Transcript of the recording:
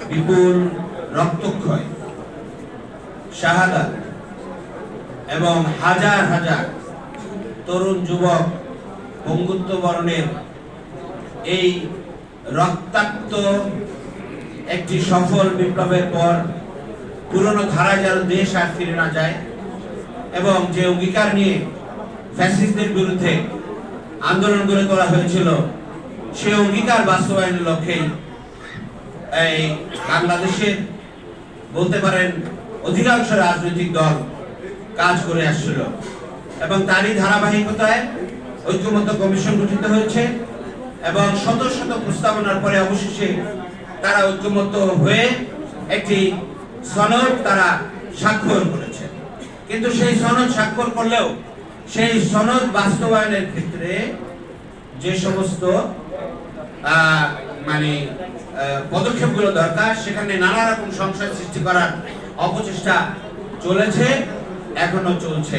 বিপুল রক্তক্ষয়, শাহাদাত এবং হাজার হাজার তরুণ যুবক বঙ্গুত্ব বরণের এই রক্তাক্ত একটি সফল বিপ্লবের পর পুরনো ধারায় যেন দেশ আর ফিরে না যায় এবং যে অঙ্গীকার নিয়ে ফ্যাসিস্টদের বিরুদ্ধে আন্দোলন গড়ে তোলা হয়েছিল সেই অঙ্গীকার বাস্তবায়নের লক্ষ্যেই এই বাংলাদেশের বলতে পারেন অধিকাংশ রাজনৈতিক দল কাজ করে আসছিল এবং তারই ধারাবাহিকতায় ঐক্যমত্য কমিশন গঠিত হয়েছে এবং শত শত প্রস্তাবনার পরে অবশেষে তারা ঐক্যমত্য হয়ে একটি সনদ তারা স্বাক্ষর করেছে। কিন্তু সেই সনদ স্বাক্ষর করলেও সেই সনদ বাস্তবায়নের ক্ষেত্রে যে সমস্ত পদক্ষেপগুলো দরকার সেখানে নানা রকম সংশয় সৃষ্টি করার অপচেষ্টা চলেছে, এখনো চলছে।